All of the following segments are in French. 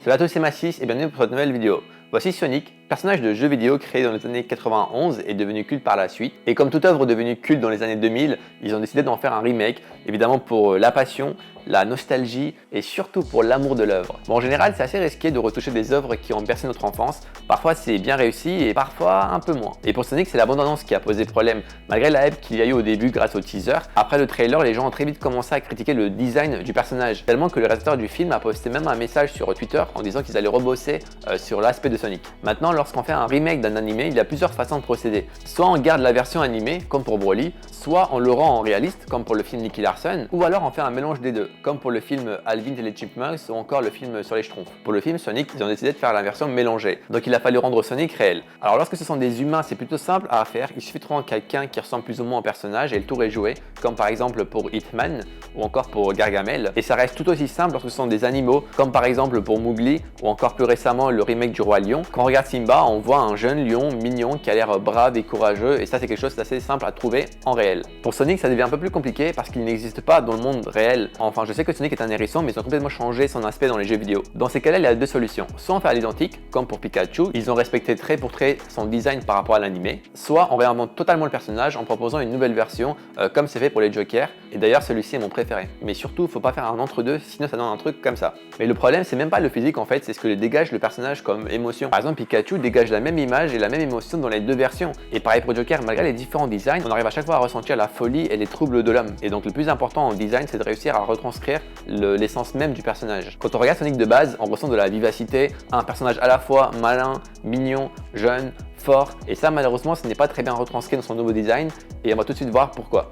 Salut à tous, c'est Massis et bienvenue pour cette nouvelle vidéo. Voici Sonic, personnage de jeu vidéo créé dans les années 91 et devenu culte par la suite. Et comme toute œuvre devenue culte dans les années 2000, ils ont décidé d'en faire un remake, évidemment pour la passion, la nostalgie et surtout pour l'amour de l'œuvre. Bon, en général, c'est assez risqué de retoucher des œuvres qui ont bercé notre enfance. Parfois c'est bien réussi et parfois un peu moins. Et pour Sonic, c'est la bande-annonce qui a posé problème, malgré la hype qu'il y a eu au début grâce au teaser. Après le trailer, les gens ont très vite commencé à critiquer le design du personnage, tellement que le réalisateur du film a posté même un message sur Twitter en disant qu'ils allaient rebosser sur l'aspect de Sonic. Maintenant, lorsqu'on fait un remake d'un animé, il y a plusieurs façons de procéder. Soit on garde la version animée, comme pour Broly, soit on le rend en réaliste, comme pour le film Nicky Larson, ou alors on fait un mélange des deux, comme pour le film Alvin et les Chipmunks ou encore le film sur les Schtroumpfs. Pour le film Sonic, ils ont décidé de faire la version mélangée, donc il a fallu rendre Sonic réel. Alors lorsque ce sont des humains, c'est plutôt simple à faire, il suffit de prendre quelqu'un qui ressemble plus ou moins au personnage et le tour est joué, comme par exemple pour Hitman ou encore pour Gargamel, et ça reste tout aussi simple lorsque ce sont des animaux, comme par exemple pour Mowgli ou encore plus récemment le remake du Roi Lion. Quand on regarde Simba, on voit un jeune lion mignon qui a l'air brave et courageux, et ça c'est quelque chose d'assez simple à trouver en réel. Pour Sonic, ça devient un peu plus compliqué parce qu'il n'existe pas dans le monde réel. Enfin, je sais que Sonic est un hérisson, mais ils ont complètement changé son aspect dans les jeux vidéo. Dans ces cas-là, il y a deux solutions. Soit on fait à l'identique, comme pour Pikachu, ils ont respecté trait pour trait son design par rapport à l'animé. Soit on réinvente totalement le personnage en proposant une nouvelle version, comme c'est fait pour les Jokers. Et d'ailleurs, celui-ci est mon préféré. Mais surtout, faut pas faire un entre-deux, sinon ça donne un truc comme ça. Mais le problème, c'est même pas le physique en fait, c'est ce que dégage le personnage comme émotion. Par exemple, Pikachu dégage la même image et la même émotion dans les deux versions. Et pareil pour Joker, malgré les différents designs, on arrive à chaque fois à ressentir la folie et les troubles de l'homme. Et donc le plus important en design, c'est de réussir à retranscrire l'essence même du personnage. Quand on regarde Sonic de base, on ressent de la vivacité, un personnage à la fois malin, mignon, jeune, fort. Et ça, malheureusement, ce n'est pas très bien retranscrit dans son nouveau design. Et on va tout de suite voir pourquoi.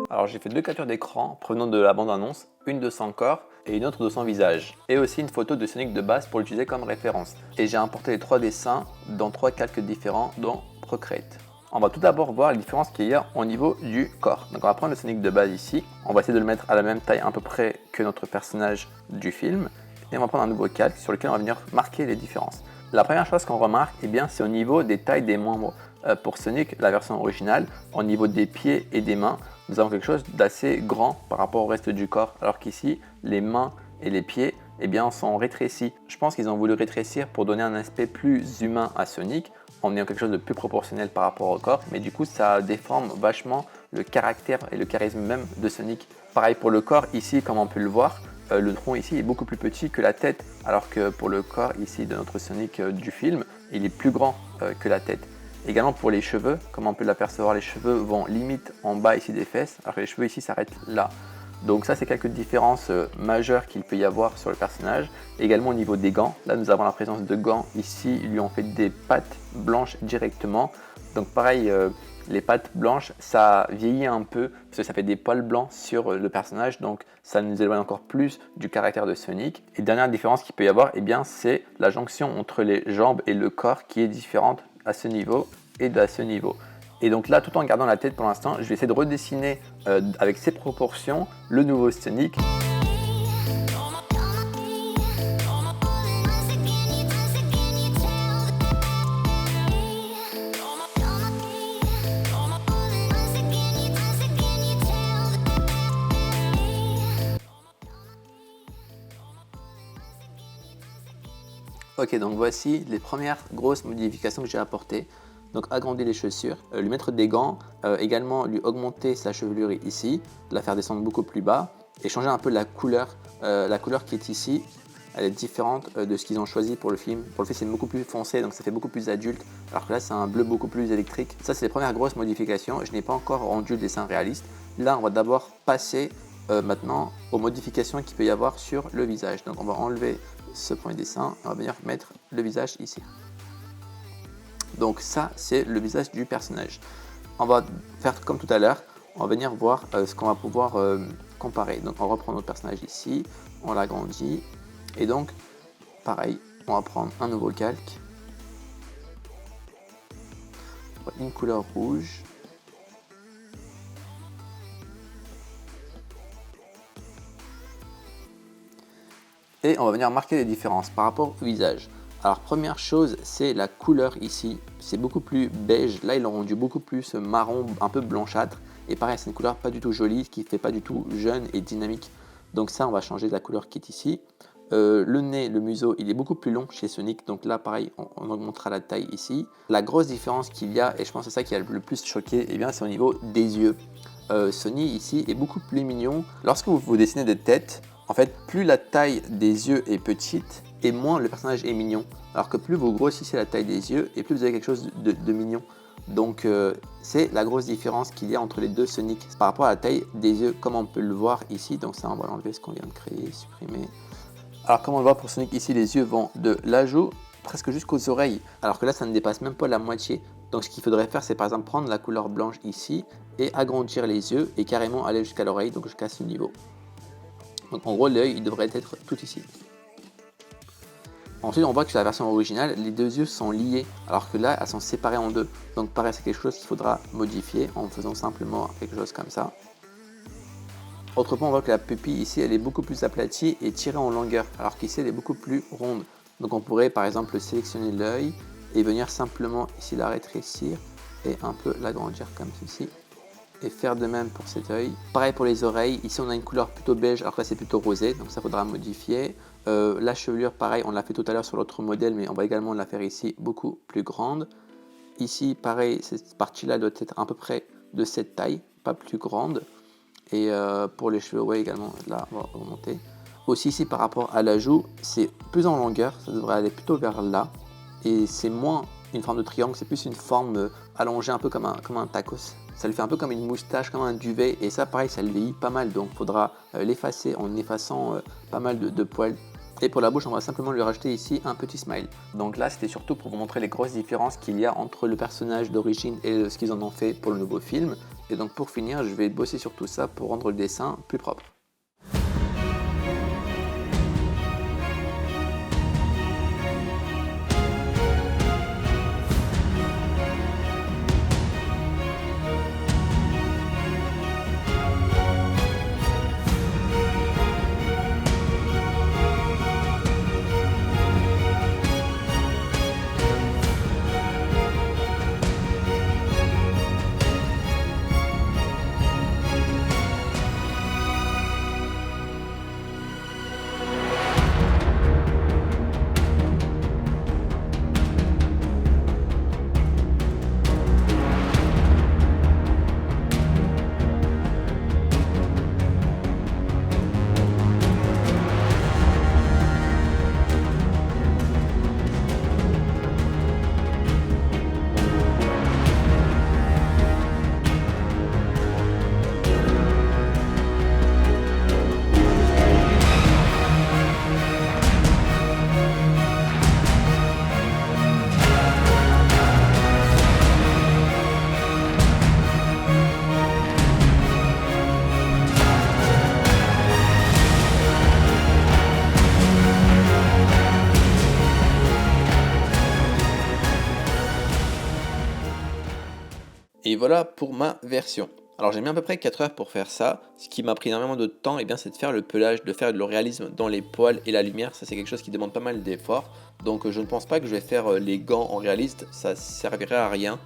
Alors j'ai fait deux captures d'écran provenant de la bande-annonce, une de son corps et une autre de son visage, et aussi une photo de Sonic de base pour l'utiliser comme référence. Et j'ai importé les trois dessins dans trois calques différents dans Procreate. On va tout d'abord voir la différence qu'il y a au niveau du corps. Donc on va prendre le Sonic de base ici, on va essayer de le mettre à la même taille à peu près que notre personnage du film, et on va prendre un nouveau calque sur lequel on va venir marquer les différences. La première chose qu'on remarque, c'est au niveau des tailles des membres. Pour Sonic, la version originale, au niveau des pieds et des mains, nous avons quelque chose d'assez grand par rapport au reste du corps, alors qu'ici, les mains et les pieds sont rétrécis. Je pense qu'ils ont voulu rétrécir pour donner un aspect plus humain à Sonic, en ayant quelque chose de plus proportionnel par rapport au corps, mais du coup, ça déforme vachement le caractère et le charisme même de Sonic. Pareil pour le corps, ici, comme on peut le voir, le tronc ici est beaucoup plus petit que la tête, alors que pour le corps ici de notre Sonic du film, il est plus grand que la tête. Également pour les cheveux, comme on peut l'apercevoir, les cheveux vont limite en bas ici des fesses, alors que les cheveux ici s'arrêtent là. Donc ça c'est quelques différences majeures qu'il peut y avoir sur le personnage. Également au niveau des gants, là nous avons la présence de gants, ici ils lui ont fait des pattes blanches directement. Donc pareil, les pattes blanches ça vieillit un peu, parce que ça fait des poils blancs sur le personnage, donc ça nous éloigne encore plus du caractère de Sonic. Et dernière différence qu'il peut y avoir, c'est la jonction entre les jambes et le corps qui est différente à ce niveau et à ce niveau. Et donc là, tout en gardant la tête pour l'instant, je vais essayer de redessiner avec ces proportions le nouveau Sonic. Ok, donc voici les premières grosses modifications que j'ai apportées. Donc agrandir les chaussures, lui mettre des gants, également lui augmenter sa chevelure ici, la faire descendre beaucoup plus bas et changer un peu la couleur qui est ici. Elle est différente de ce qu'ils ont choisi pour le film. Pour le film c'est beaucoup plus foncé, donc ça fait beaucoup plus adulte, alors que là c'est un bleu beaucoup plus électrique. Ça c'est les premières grosses modifications. Je n'ai pas encore rendu le dessin réaliste. Là on va d'abord passer maintenant aux modifications qu'il peut y avoir sur le visage. Donc on va enlever ce premier dessin et on va venir mettre le visage ici. Donc ça c'est le visage du personnage. On va faire comme tout à l'heure, on va venir voir ce qu'on va pouvoir comparer. Donc on reprend notre personnage ici, on l'agrandit et donc pareil, on va prendre un nouveau calque, une couleur rouge. Et on va venir marquer les différences par rapport au visage. Alors première chose, c'est la couleur ici, c'est beaucoup plus beige, là ils l'ont rendu beaucoup plus marron, un peu blanchâtre, et pareil c'est une couleur pas du tout jolie, qui fait pas du tout jeune et dynamique Donc ça, on va changer la couleur qui est ici. Le nez, le museau, il est beaucoup plus long chez Sonic, donc là pareil, on augmentera la taille ici. La grosse différence qu'il y a, et je pense que c'est ça qui a le plus choqué, eh bien c'est au niveau des yeux. Sonic ici est beaucoup plus mignon. Lorsque vous dessinez des têtes, en fait, plus la taille des yeux est petite, et moins le personnage est mignon. Alors que plus vous grossissez la taille des yeux, et plus vous avez quelque chose de mignon. Donc c'est la grosse différence qu'il y a entre les deux Sonic par rapport à la taille des yeux, comme on peut le voir ici. Donc ça, on va l'enlever, ce qu'on vient de créer, supprimer. Alors comme on le voit pour Sonic ici, les yeux vont de la joue presque jusqu'aux oreilles, alors que là ça ne dépasse même pas la moitié. Donc ce qu'il faudrait faire, c'est par exemple prendre la couleur blanche ici et agrandir les yeux et carrément aller jusqu'à l'oreille, donc jusqu'à ce niveau. Donc en gros l'œil il devrait être tout ici. Ensuite on voit que sur la version originale, les deux yeux sont liés, alors que là elles sont séparées en deux. Donc pareil, c'est quelque chose qu'il faudra modifier en faisant simplement quelque chose comme ça. Autre point, on voit que la pupille ici, elle est beaucoup plus aplatie et tirée en longueur, alors qu'ici, elle est beaucoup plus ronde. Donc on pourrait par exemple sélectionner l'œil et venir simplement ici la rétrécir et un peu l'agrandir comme ceci. Et faire de même pour cet œil. Pareil pour les oreilles, ici on a une couleur plutôt beige, alors que là c'est plutôt rosé, donc ça faudra modifier. La chevelure, pareil, on l'a fait tout à l'heure sur l'autre modèle, mais on va également la faire ici beaucoup plus grande. Ici, pareil, cette partie-là doit être à peu près de cette taille, pas plus grande. Et pour les cheveux, ouais, également, là, on va augmenter. Aussi ici, par rapport à la joue, c'est plus en longueur, ça devrait aller plutôt vers là. Et c'est moins une forme de triangle, c'est plus une forme allongée, un peu comme un tacos. Ça lui fait un peu comme une moustache, comme un duvet. Et ça, pareil, ça le vieillit pas mal. Donc, il faudra l'effacer en effaçant pas mal de poils. Et pour la bouche, on va simplement lui rajouter ici un petit smile. Donc là, c'était surtout pour vous montrer les grosses différences qu'il y a entre le personnage d'origine et ce qu'ils en ont fait pour le nouveau film. Et donc pour finir, je vais bosser sur tout ça pour rendre le dessin plus propre. Et voilà pour ma version. Alors j'ai mis à peu près 4 heures pour faire ça. Ce qui m'a pris énormément de temps, eh bien, c'est de faire le pelage, de faire le réalisme dans les poils et la lumière. Ça c'est quelque chose qui demande pas mal d'efforts. Donc je ne pense pas que je vais faire les gants en réaliste, ça servirait à rien.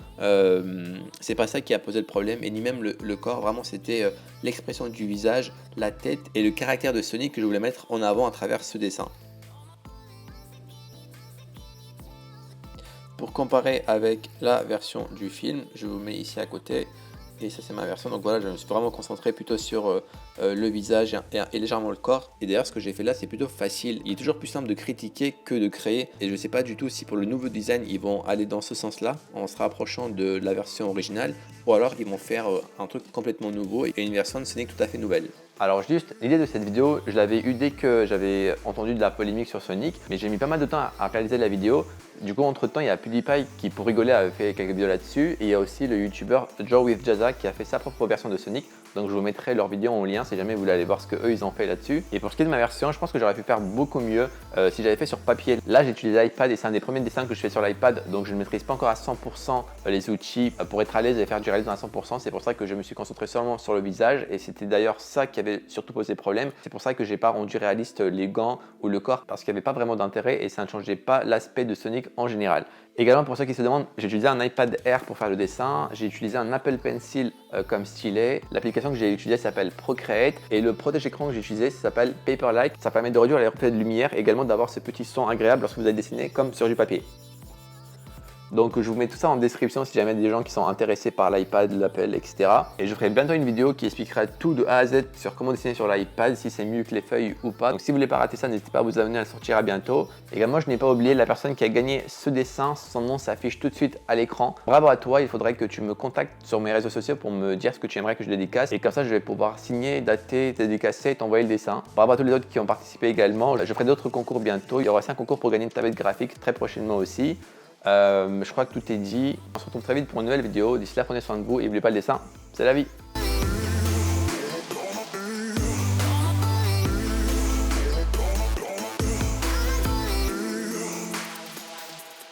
C'est pas ça qui a posé le problème, et ni même le corps. Vraiment c'était l'expression du visage, la tête et le caractère de Sonic que je voulais mettre en avant à travers ce dessin. Pour comparer avec la version du film, je vous mets ici à côté, et ça c'est ma version. Donc voilà, je me suis vraiment concentré plutôt sur le visage et légèrement le corps. Et d'ailleurs ce que j'ai fait là c'est plutôt facile. Il est toujours plus simple de critiquer que de créer, et je ne sais pas du tout si pour le nouveau design ils vont aller dans ce sens là en se rapprochant de la version originale, ou alors ils vont faire un truc complètement nouveau et une version de Sonic tout à fait nouvelle. Alors juste, l'idée de cette vidéo, je l'avais eu dès que j'avais entendu de la polémique sur Sonic, mais j'ai mis pas mal de temps à réaliser la vidéo. Du coup, entre temps, il y a PewDiePie qui, pour rigoler, avait fait quelques vidéos là-dessus, et il y a aussi le YouTuber Joe with Jazza qui a fait sa propre version de Sonic. Donc je vous mettrai leur vidéo en lien si jamais vous voulez aller voir ce que eux ils ont fait là-dessus. Et pour ce qui est de ma version, je pense que j'aurais pu faire beaucoup mieux si j'avais fait sur papier. Là j'ai utilisé l'iPad et c'est un des premiers dessins que je fais sur l'iPad, donc je ne maîtrise pas encore à 100% les outils pour être à l'aise et faire du réalisme à 100%. C'est pour ça que je me suis concentré seulement sur le visage, et c'était d'ailleurs ça qui avait surtout posé problème. C'est pour ça que j'ai pas rendu réaliste les gants ou le corps, parce qu'il n'y avait pas vraiment d'intérêt et ça ne changeait pas l'aspect de Sonic en général. Également, pour ceux qui se demandent, j'ai utilisé un iPad Air pour faire le dessin, j'ai utilisé un Apple Pencil comme stylet, l'application l'application que j'ai utilisée s'appelle Procreate et le protège-écran que j'ai utilisé s'appelle Paperlike. Ça permet de réduire les reflets de lumière et également d'avoir ce petit son agréable lorsque vous allez dessiner comme sur du papier. Donc je vous mets tout ça en description si jamais il y a des gens qui sont intéressés par l'iPad, l'Apple, etc. Et je ferai bientôt une vidéo qui expliquera tout de A à Z sur comment dessiner sur l'iPad, si c'est mieux que les feuilles ou pas. Donc si vous voulez pas rater ça, n'hésitez pas à vous abonner, elle sortira bientôt. Également, je n'ai pas oublié la personne qui a gagné ce dessin, son nom s'affiche tout de suite à l'écran. Bravo à toi, il faudrait que tu me contactes sur mes réseaux sociaux pour me dire ce que tu aimerais que je dédicace. Et comme ça, je vais pouvoir signer, dater, dédicacer et t'envoyer le dessin. Bravo à tous les autres qui ont participé également. Je ferai d'autres concours bientôt. Il y aura 5 concours pour gagner une tablette graphique très prochainement aussi. Je crois que tout est dit. On se retrouve très vite pour une nouvelle vidéo. D'ici là, prenez soin de vous et n'oubliez pas le dessin, c'est la vie.